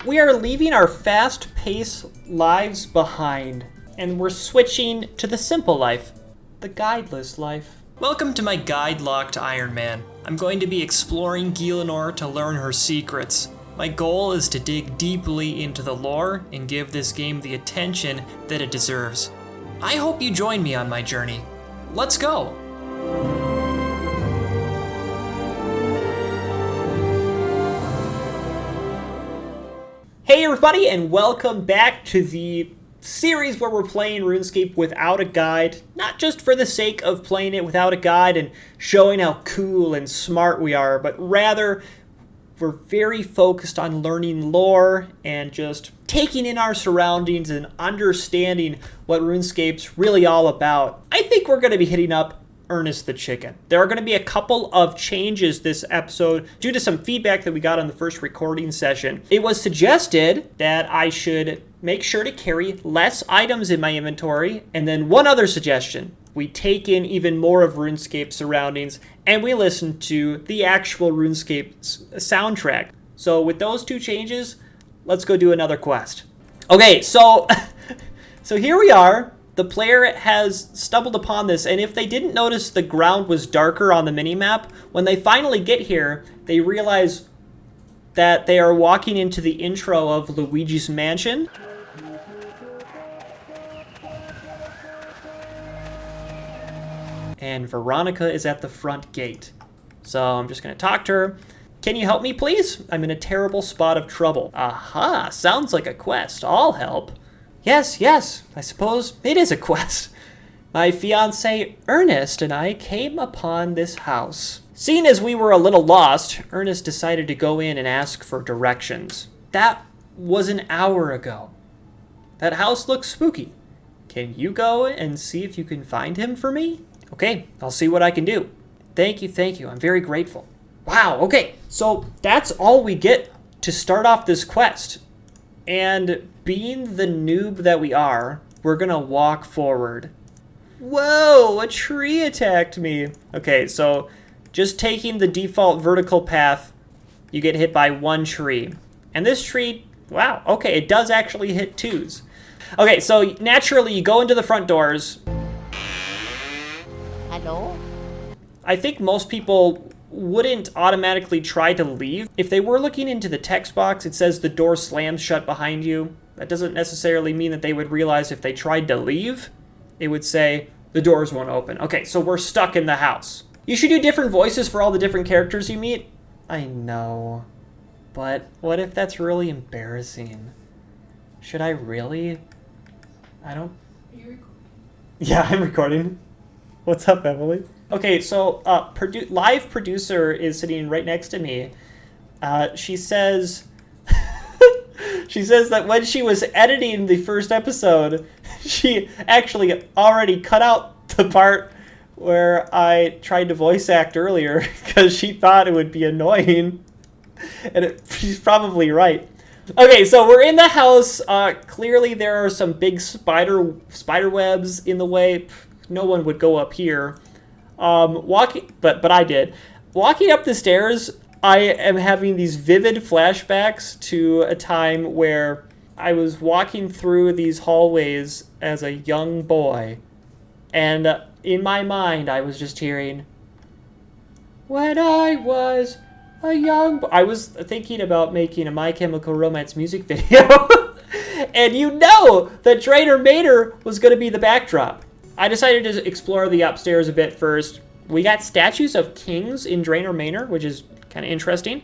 We are leaving our fast-paced lives behind, and we're switching to the simple life, the guideless life. Welcome to my guide-locked Ironman. I'm going to be exploring Draynor to learn her secrets. My goal is to dig deeply into the lore and give this game the attention that it deserves. I hope you join me on my journey. Let's go! Hey everybody, and welcome back to the series where we're playing RuneScape without a guide. Not just for the sake of playing it without a guide and showing how cool and smart we are, but rather we're very focused on learning lore and just taking in our surroundings and understanding what RuneScape's really all about. I think we're going to be hitting up Ernest the Chicken. There are going to be a couple of changes this episode due to some feedback that we got on the first recording session. It was suggested that I should make sure to carry less items in my inventory, and then one other suggestion. We take in even more of RuneScape's surroundings, and we listen to the actual RuneScape soundtrack. So with those two changes, let's go do another quest. Okay, so here we are. The player has stumbled upon this, and if they didn't notice the ground was darker on the minimap, when they finally get here, they realize that they are walking into the intro of Luigi's Mansion. And Veronica is at the front gate. So I'm just going to talk to her. Can you help me, please? I'm in a terrible spot of trouble. Aha, sounds like a quest. I'll help. Yes, I suppose it is a quest. My fiancé Ernest and I came upon this house. Seeing as we were a little lost, Ernest decided to go in and ask for directions. That was an hour ago. That house looks spooky. Can you go and see if you can find him for me? Okay, I'll see what I can do. Thank you. I'm very grateful. Wow, okay. So that's all we get to start off this quest. And being the noob that we are, we're gonna walk forward. Whoa, a tree attacked me. Okay, so just taking the default vertical path, you get hit by one tree. And this tree, wow, okay, it does actually hit twos. Okay, so naturally you go into the front doors. Hello? I think most people wouldn't automatically try to leave. If they were looking into the text box, it says the door slams shut behind you. That doesn't necessarily mean that they would realize if they tried to leave, it would say the doors won't open. Okay, so we're stuck in the house. You should do different voices for all the different characters you meet. I know, but what if that's really embarrassing? Should I really? I don't... Are you recording? Yeah, I'm recording. What's up, Emily? Okay, so live producer is sitting right next to me. She says that when she was editing the first episode, she actually already cut out the part where I tried to voice act earlier because she thought it would be annoying. And she's probably right. Okay, so we're in the house. Clearly there are some big spider webs in the way. No one would go up here. But I did. Walking up the stairs, I am having these vivid flashbacks to a time where I was walking through these hallways as a young boy, and in my mind, I was just hearing, when I was a young boy. I was thinking about making a My Chemical Romance music video, and you know that Draynor Manor was going to be the backdrop. I decided to explore the upstairs a bit first. We got statues of kings in Draynor Manor, which is kind of interesting.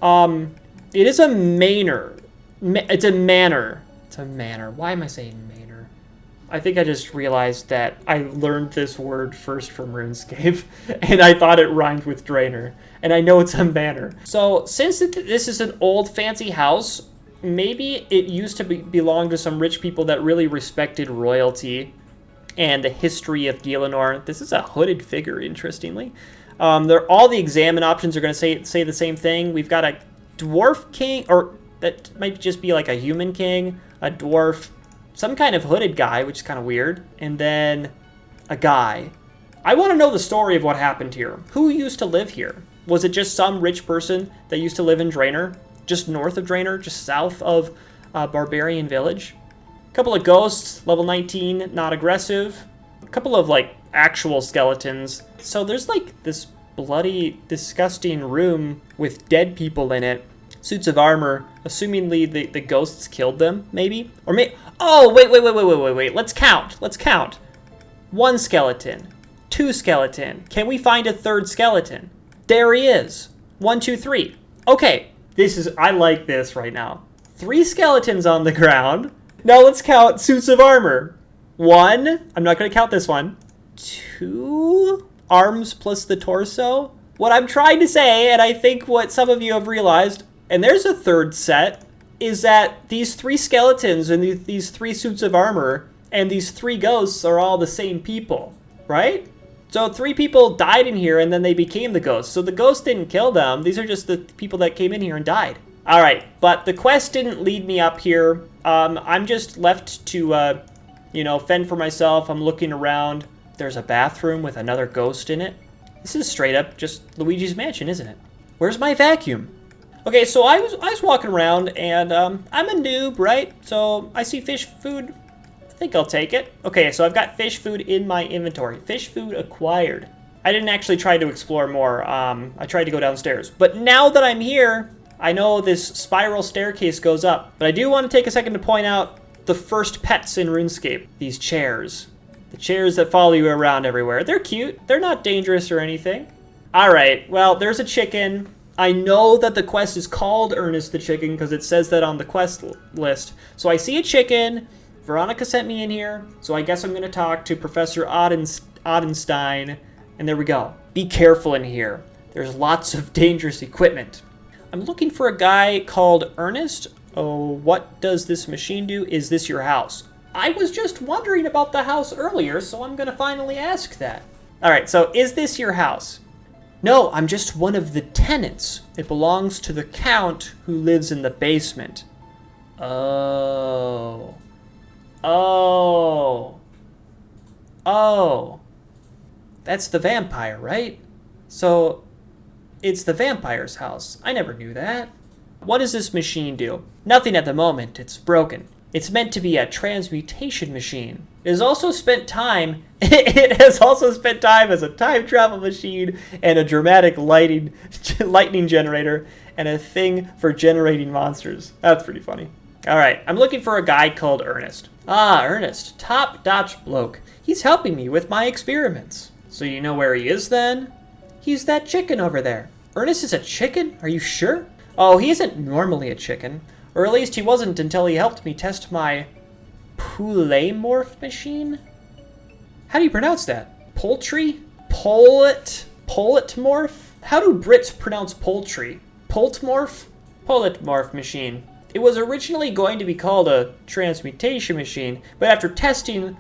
It is a manor. It's a manor. It's a manor. Why am I saying manor? I think I just realized that I learned this word first from RuneScape, and I thought it rhymed with Draynor. And I know it's a manor. So since this is an old fancy house, maybe it used to belong to some rich people that really respected royalty and the history of Draynor. This is a hooded figure, interestingly. All the examine options are going to say the same thing. We've got a dwarf king, or that might just be like a human king, a dwarf, some kind of hooded guy, which is kind of weird, and then a guy. I want to know the story of what happened here. Who used to live here? Was it just some rich person that used to live in Draynor? just north of Draynor, just south of Barbarian Village. A couple of ghosts, level 19, not aggressive. A couple of, like, actual skeletons. So there's, like, this bloody, disgusting room with dead people in it. Suits of armor, assumingly the ghosts killed them, maybe? Or oh, wait. Let's count. 1 skeleton. 2 skeleton. Can we find a 3rd skeleton? There he is. 1, 2, 3. Okay, I like this right now. 3 skeletons on the ground. Now let's count suits of armor. 1, I'm not going to count this one. 2 arms plus the torso. What I'm trying to say, and I think what some of you have realized, and there's a 3rd set, is that these 3 skeletons and these 3 suits of armor and these 3 ghosts are all the same people, right? So 3 people died in here and then they became the ghosts. So the ghosts didn't kill them. These are just the people that came in here and died. All right, but the quest didn't lead me up here. I'm just left to, fend for myself. I'm looking around. There's a bathroom with another ghost in it. This is straight up just Luigi's Mansion, isn't it? Where's my vacuum? Okay, so I was walking around and I'm a noob, right? So I see fish food. I think I'll take it. Okay, so I've got fish food in my inventory. Fish food acquired. I didn't actually try to explore more. I tried to go downstairs. But now that I'm here, I know this spiral staircase goes up. But I do want to take a second to point out the first pets in RuneScape. These chairs. The chairs that follow you around everywhere. They're cute. They're not dangerous or anything. All right, well, there's a chicken. I know that the quest is called Ernest the Chicken because it says that on the quest list. So I see a chicken. Veronica sent me in here, so I guess I'm going to talk to Professor Odenstein, and there we go. Be careful in here. There's lots of dangerous equipment. I'm looking for a guy called Ernest. Oh, what does this machine do? Is this your house? I was just wondering about the house earlier, so I'm going to finally ask that. All right, so is this your house? No, I'm just one of the tenants. It belongs to the Count who lives in the basement. Oh. That's the vampire, right? So, it's the vampire's house. I never knew that. What does this machine do? Nothing at the moment. It's broken. It's meant to be a transmutation machine. It has also spent time as a time travel machine and a dramatic lightning generator and a thing for generating monsters. That's pretty funny. All right, I'm looking for a guy called Ernest. Ah, Ernest, top-notch bloke. He's helping me with my experiments. So you know where he is then? He's that chicken over there. Ernest is a chicken? Are you sure? Oh, he isn't normally a chicken. Or at least he wasn't until he helped me test my poulet-morph machine? How do you pronounce that? Poultry? Pollet-morph? How do Brits pronounce poultry? Poltmorph? Pollet-morph machine. It was originally going to be called a transmutation machine, but after testing,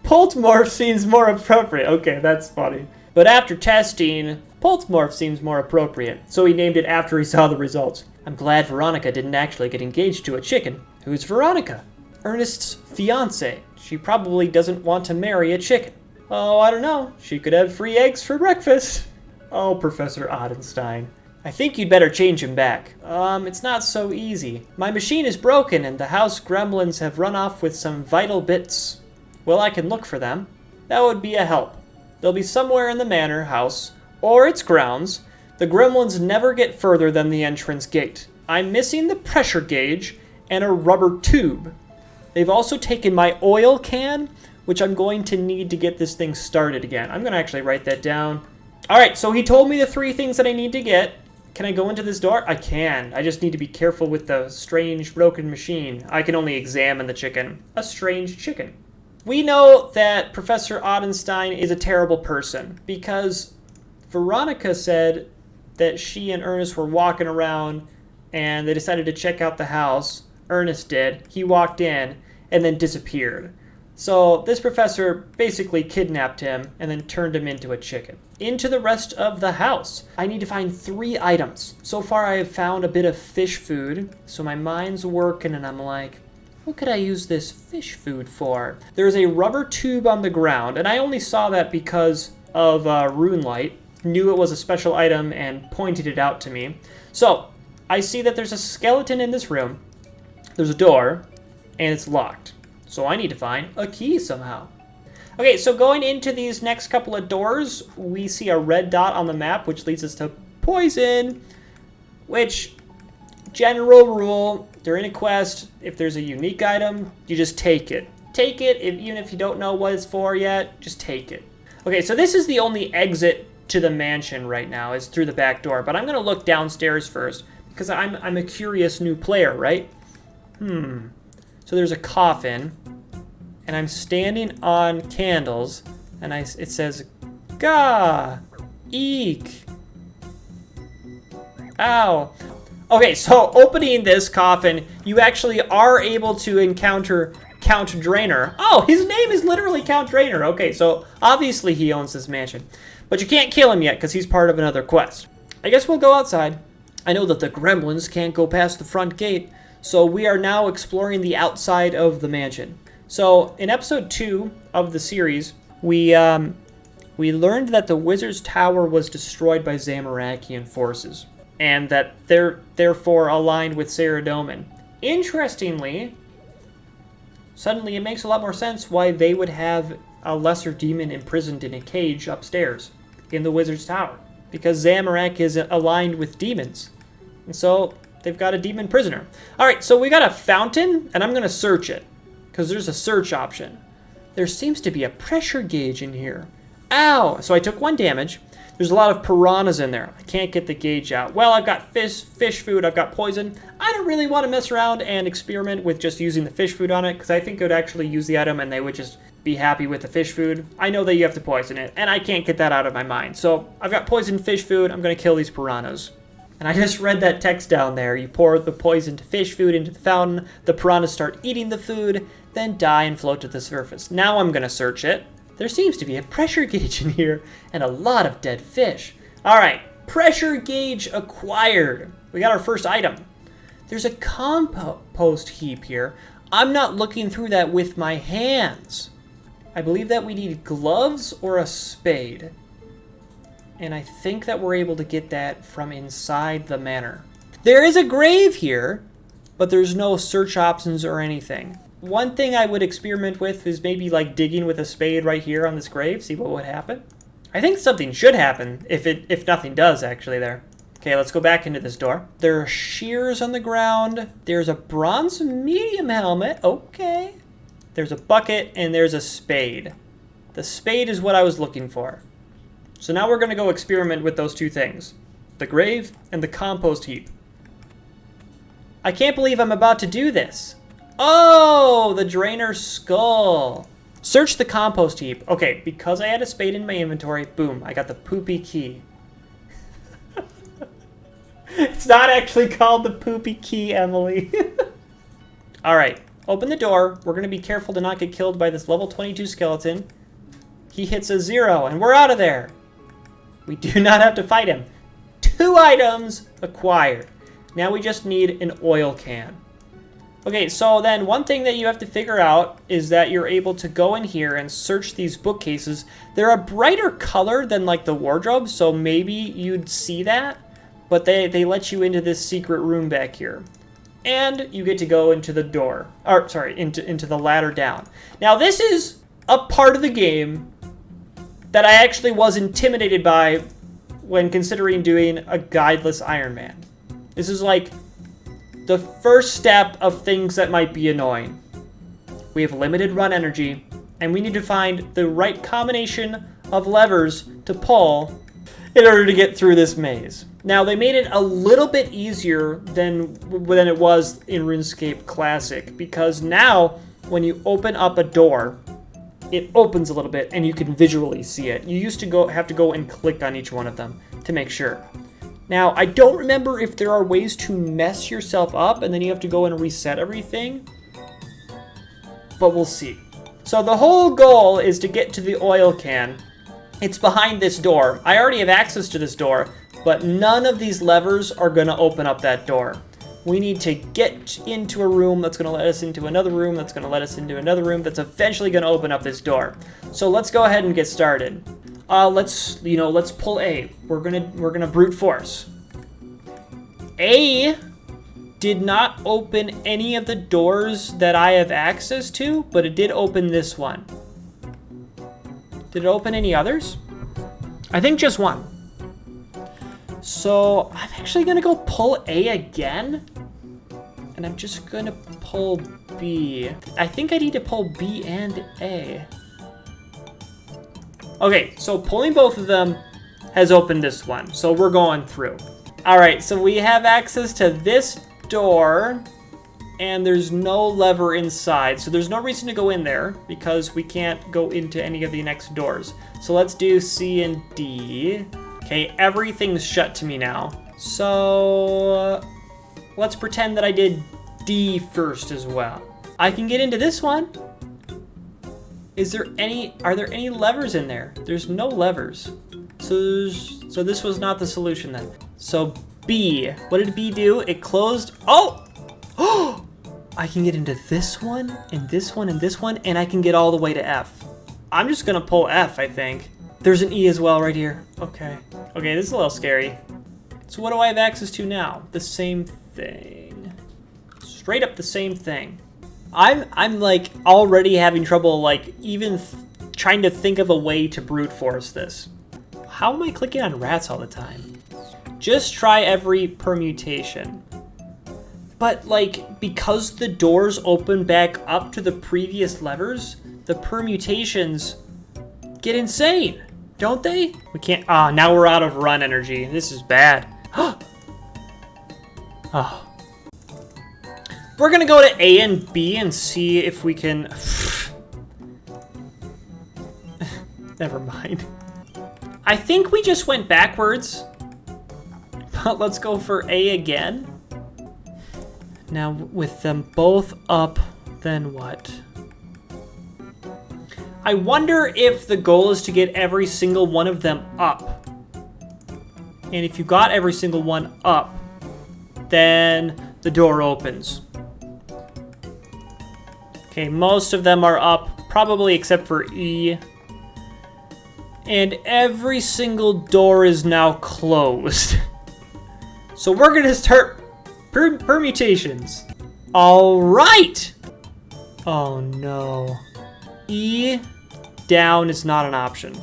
Poltmorph seems more appropriate. Okay, that's funny. But after testing, Poltmorph seems more appropriate, so he named it after he saw the results. I'm glad Veronica didn't actually get engaged to a chicken. Who's Veronica? Ernest's fiancée. She probably doesn't want to marry a chicken. Oh, I don't know. She could have free eggs for breakfast. Oh, Professor Odenstein. I think you'd better change him back. It's not so easy. My machine is broken and the house gremlins have run off with some vital bits. Well, I can look for them. That would be a help. They'll be somewhere in the manor house or its grounds. The gremlins never get further than the entrance gate. I'm missing the pressure gauge and a rubber tube. They've also taken my oil can, which I'm going to need to get this thing started again. I'm going to actually write that down. All right, so he told me the 3 things that I need to get. Can I go into this door? I can. I just need to be careful with the strange broken machine. I can only examine the chicken. A strange chicken. We know that Professor Odenstein is a terrible person because Veronica said that she and Ernest were walking around and they decided to check out the house. Ernest did. He walked in and then disappeared. So this professor basically kidnapped him and then turned him into a chicken. Into the rest of the house. I need to find 3 items. So far I have found a bit of fish food. So my mind's working and I'm like, what could I use this fish food for? There's a rubber tube on the ground and I only saw that because of rune light. knew it was a special item and pointed it out to me. So I see that there's a skeleton in this room. There's a door, and it's locked. So I need to find a key somehow. Okay, so going into these next couple of doors, we see a red dot on the map, which leads us to poison, which, general rule, during a quest, if there's a unique item, you just take it. Take it, even if you don't know what it's for yet, just take it. Okay, so this is the only exit to the mansion right now, is through the back door, but I'm going to look downstairs first, because I'm a curious new player, right? So there's a coffin, and I'm standing on candles, and it says, Gah! Eek! Ow! Okay, so opening this coffin, you actually are able to encounter Count Draynor. Oh, his name is literally Count Draynor. Okay, so obviously he owns this mansion. But you can't kill him yet, because he's part of another quest. I guess we'll go outside. I know that the gremlins can't go past the front gate, so we are now exploring the outside of the mansion. So in episode 2 of the series, we learned that the Wizard's Tower was destroyed by Zamorakian forces, and that they're therefore aligned with Saradomin. Interestingly, suddenly it makes a lot more sense why they would have a lesser demon imprisoned in a cage upstairs in the Wizard's Tower, because Zamorak is aligned with demons, and so they've got a demon prisoner. All right, so we got a fountain, and I'm going to search it, because there's a search option. There seems to be a pressure gauge in here. Ow! So I took 1 damage. There's a lot of piranhas in there. I can't get the gauge out. Well, I've got fish food, I've got poison. I don't really want to mess around and experiment with just using the fish food on it, because I think it would actually use the item and they would just be happy with the fish food. I know that you have to poison it, and I can't get that out of my mind. So I've got poisoned fish food. I'm going to kill these piranhas. And I just read that text down there. You pour the poisoned fish food into the fountain, the piranhas start eating the food, then die and float to the surface. Now I'm going to search it. There seems to be a pressure gauge in here and a lot of dead fish. All right, pressure gauge acquired. We got our first item. There's a compost heap here. I'm not looking through that with my hands. I believe that we need gloves or a spade. And I think that we're able to get that from inside the manor. There is a grave here, but there's no search options or anything. One thing I would experiment with is maybe like digging with a spade right here on this grave, see what would happen. I think something should happen if nothing does actually there. Okay, let's go back into this door. There are shears on the ground. There's a bronze medium helmet. Okay. There's a bucket and there's a spade. The spade is what I was looking for. So now we're going to go experiment with those two things. The grave and the compost heap. I can't believe I'm about to do this. Oh, the Draynor skull. Search the compost heap. Okay, because I had a spade in my inventory, boom, I got the poopy key. It's not actually called the poopy key, Emily. All right, open the door. We're going to be careful to not get killed by this level 22 skeleton. He hits a 0, and we're out of there. We do not have to fight him. 2 items acquired. Now we just need an oil can. Okay, so then one thing that you have to figure out is that you're able to go in here and search these bookcases. They're a brighter color than like the wardrobe, so maybe you'd see that, but they let you into this secret room back here. And you get to go into the door, or sorry, into the ladder down. Now this is a part of the game that I actually was intimidated by when considering doing a Guideless Ironman. This is like the first step of things that might be annoying. We have limited run energy, and we need to find the right combination of levers to pull in order to get through this maze. Now, they made it a little bit easier than it was in RuneScape Classic, because now, when you open up a door, it opens a little bit, and you can visually see it. You used to have to go and click on each one of them to make sure. Now, I don't remember if there are ways to mess yourself up and then you have to go and reset everything, but we'll see. So the whole goal is to get to the oil can. It's behind this door. I already have access to this door, but none of these levers are going to open up that door. We need to get into a room that's going to let us into another room that's going to let us into another room that's eventually going to open up this door. So let's go ahead and get started. let's pull A. We're gonna brute force. A did not open any of the doors that I have access to, but it did open this one. Did it open any others? I think just one. So I'm actually gonna go pull A again. And I'm just gonna pull B. I think I need to pull B and A. Okay, so pulling both of them has opened this one. So we're going through. All right, so we have access to this door and there's no lever inside. So there's no reason to go in there because we can't go into any of the next doors. So let's do C and D. Okay, everything's shut to me now. So let's pretend that I did D first as well. I can get into this one. Are there any levers in there? There's no levers. So this was not the solution then. So B, what did B do? It closed, oh! I can get into this one, and this one, and this one, and I can get all the way to F. I'm just gonna pull F, I think. There's an E as well right here. Okay. Okay, this is a little scary. So what do I have access to now? The same thing. Straight up the same thing. I'm like already having trouble like even trying to think of a way to brute force this. How am I clicking on rats all the time? Just try every permutation. But like, because the doors open back up to the previous levers, the permutations get insane, don't they? We can't, now we're out of run energy. This is bad. Oh. We're gonna go to A and B and see if we can, never mind. I think we just went backwards, but let's go for A again. Now with them both up, then what? I wonder if the goal is to get every single one of them up. And if you got every single one up, then the door opens. Okay, most of them are up, probably except for E. And every single door is now closed. So we're gonna start permutations. All right. Oh no. E down is not an option.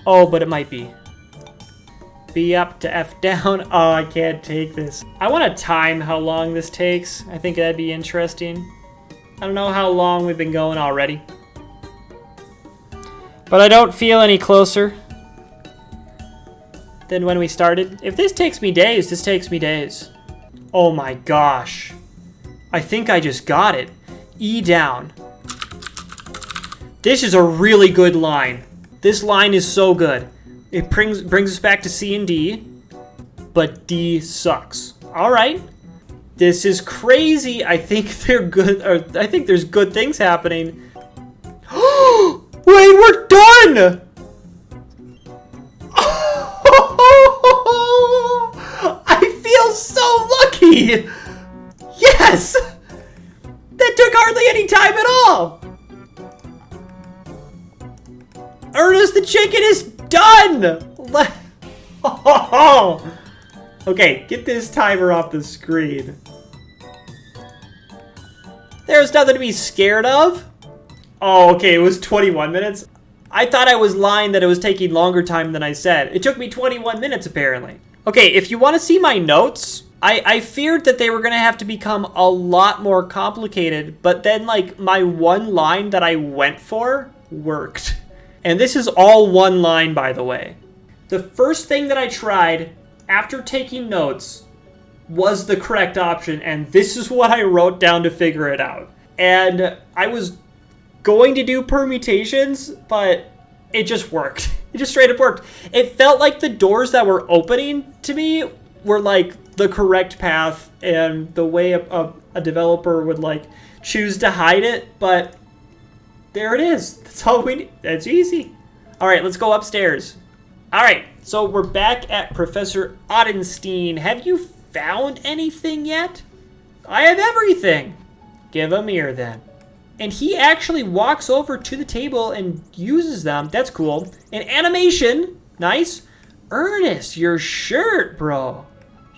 Oh, but it might be. B up to F down. Oh, I can't take this. I want to time how long this takes. I think that'd be interesting. I don't know how long we've been going already. But I don't feel any closer than when we started. If this takes me days, this takes me days. Oh my gosh. I think I just got it. E down. This is a really good line. This line is so good. It brings us back to C and D, but D sucks. All right. This is crazy. I think they're good, or I think there's good things happening. Wait, we're done! I feel so lucky! Yes! That took hardly any time at all! Ernest the Chicken is done! Okay, get this timer off the screen. There's nothing to be scared of. Oh, okay, it was 21 minutes. I thought I was lying that it was taking longer time than I said. It took me 21 minutes, apparently. Okay, if you want to see my notes, I feared that they were going to have to become a lot more complicated, but then, like, my one line that I went for worked. And this is all one line, by the way. The first thing that I tried after taking notes was the correct option, and this is what I wrote down to figure it out. And I was going to do permutations, but it just worked. It just straight up worked. It felt like the doors that were opening to me were like the correct path and the way a developer would like choose to hide it, but there it is. That's all we need. That's easy. All right, let's go upstairs. All right, so we're back at Professor Ottenstein. Have you found anything yet? I have everything. Give 'em here then. And he actually walks over to the table and uses them. That's cool. And animation. Nice. Ernest, your shirt, bro.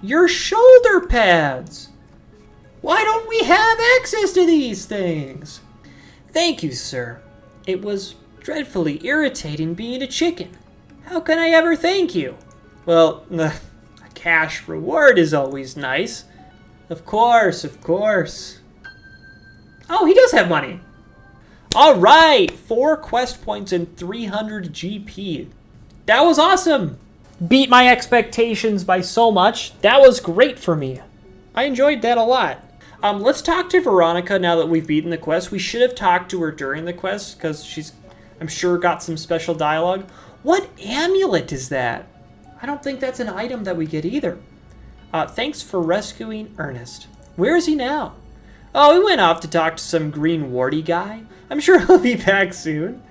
Your shoulder pads. Why don't we have access to these things? Thank you, sir. It was dreadfully irritating being a chicken. How can I ever thank you? Well, a cash reward is always nice. Of course, of course. Oh, he does have money. All right, 4 quest points and 300 GP. That was awesome. Beat my expectations by so much. That was great for me. I enjoyed that a lot. Let's talk to Veronica now that we've beaten the quest. We should have talked to her during the quest because she's, I'm sure, got some special dialogue. What amulet is that? I don't think that's an item that we get either. Thanks for rescuing Ernest. Where is he now? Oh, he went off to talk to some green warty guy. I'm sure he'll be back soon.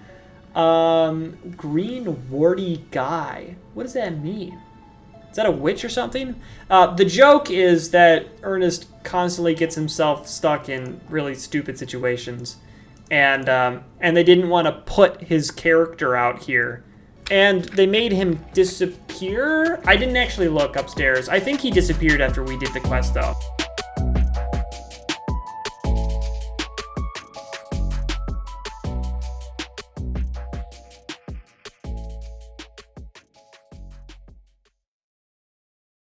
Green warty guy. What does that mean? Is that a witch or something? The joke is that Ernest constantly gets himself stuck in really stupid situations. And they didn't want to put his character out here. And they made him disappear? I didn't actually look upstairs. I think he disappeared after we did the quest, though.